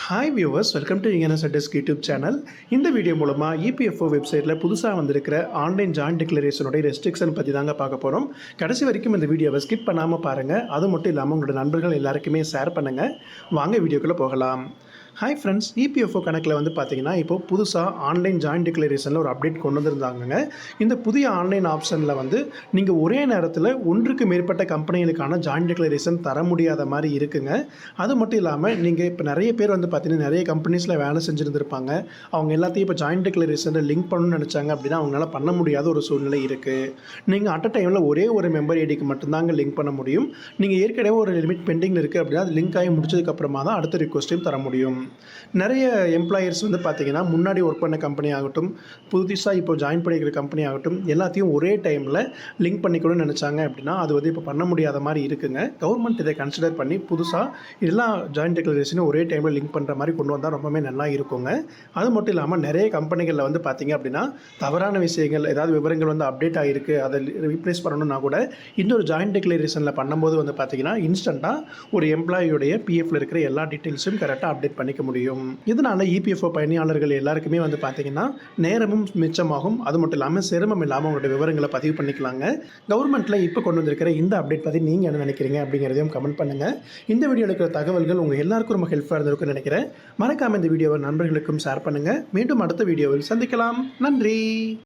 Hi viewers, welcome to NSS YouTube channel. இந்த video மூலமாக EPFO வெப்சைட்டில் புதுசாக வந்திருக்கிற ஆன்லைன் ஜாயின்ட் டிக்ளரேஷனுடைய ரெஸ்ட்ரிக்ஷன் பற்றி தாங்க பார்க்க போகிறோம். கடைசி வரைக்கும் இந்த வீடியோவை ஸ்கிப் பண்ணாமல் பாருங்கள். அது மட்டும் இல்லாமல் உங்களோட நண்பர்கள் எல்லாருக்குமே ஷேர் பண்ணுங்கள். வாங்க வீடியோக்குள்ளே போகலாம். ஹாய் ஃப்ரெண்ட்ஸ், இபிஎஃப்ஓ கணக்கில் வந்து பார்த்தீங்கன்னா இப்போது புதுசாக ஆன்லைன் ஜாயின்ட் டிக்ளரேஷனில் ஒரு அப்டேட் கொண்டு வந்திருந்தாங்க. இந்த புதிய ஆன்லைன் ஆப்ஷனில் வந்து நீங்கள் ஒரே நேரத்தில் ஒன்றுக்கு மேற்பட்ட கம்பெனிகளுக்கான ஜாயின்ட் டிக்ளரேஷன் தர முடியாத மாதிரி இருக்குங்க. அது மட்டும் இல்லாமல் நீங்கள் இப்போ நிறைய பேர் வந்து பார்த்தீங்கன்னா நிறைய கம்பெனிஸில் வேலை செஞ்சுருந்துருப்பாங்க. அவங்க எல்லாத்தையும் இப்போ ஜாயின்ட் டிக்ளரேஷனில் லிங்க் பண்ணணும்னு நினச்சாங்க அப்படின்னா அவங்களால பண்ண முடியாத ஒரு சூழ்நிலை இருக்குது. நீங்கள் அட் அ டைமில் ஒரே ஒரு மெம்பர் ஐடிக்கு மட்டும்தாங்க லிங்க் பண்ண முடியும். நீங்கள் ஏற்கனவே ஒரு லிமிட் பெண்டிங்கில் இருக்குது அப்படின்னா அது லிங்க் ஆகி முடிச்சதுக்கப்புறமா தான் அடுத்த ரிக்வஸ்ட்டையும் தர முடியும். நிறைய எம்ப்ளாயர்ஸ் வந்து பார்த்திங்கன்னா முன்னாடி ஒர்க் பண்ண கம்பெனி ஆகட்டும், புதுசாக இப்போ ஜாயின் பண்ணிக்கிற கம்பெனி ஆகட்டும், எல்லாத்தையும் ஒரே டைமில் லிங்க் பண்ணிக்கணும்னு நினச்சாங்க அப்படின்னா அது வந்து இப்போ பண்ண முடியாத மாதிரி இருக்குங்க. கவர்மெண்ட் இதை கன்சிடர் பண்ணி புதுசாக எல்லா ஜாயின்ட் டிக்ளரேஷனும் ஒரே டைமில் லிங்க் பண்ணுற மாதிரி கொண்டு வந்தால் ரொம்பவே நல்லா இருக்குங்க. அது மட்டும் இல்லாமல் நிறைய கம்பெனிகளில் வந்து பார்த்திங்க அப்படின்னா தவறான விஷயங்கள் ஏதாவது விவரங்கள் வந்து அப்டேட் ஆகிருக்கு, அதை ரீப்ளேஸ் பண்ணணும்னா கூட இன்னொரு ஜாயின்ட் டிக்ளரேஷனில் பண்ணும்போது வந்து பார்த்திங்கன்னா இன்ஸ்டண்ட்டாக ஒரு எம்ப்ளாயியோடைய பிஎஃப்ல இருக்கிற எல்லா டீட்டெயில்ஸும் கரெக்டாக அப்டேட் பண்ணிக்க முடியும். இதனால் இபிஎஃப்ஓ பயணியாளர்கள் எல்லாருக்குமே வந்து பார்த்தீங்கன்னா நேரமும் மிச்சமாகும். அது மட்டும் இல்லாமல் சிரமம் இல்லாமல் உங்களோட விவரங்களை பதிவு பண்ணிக்கலாங்க. கவர்மெண்ட்டில் இப்போ கொண்டு வந்திருக்கிற இந்த அப்டேட் பற்றி நீங்கள் என்ன நினைக்கிறீங்க அப்படிங்கிறதையும் கமெண்ட் பண்ணுங்கள். இந்த வீடியோவில் இருக்கிற தகவல்கள் உங்கள் எல்லாருக்கும் ரொம்ப ஹெல்ப்ஃபுல்லாக இருந்திருக்குன்னு நினைக்கிறேன். மறக்காமல் இந்த வீடியோவை நண்பர்களுக்கும் ஷேர் பண்ணுங்கள். மீண்டும் அடுத்த வீடியோவில் சந்திக்கலாம். நன்றி.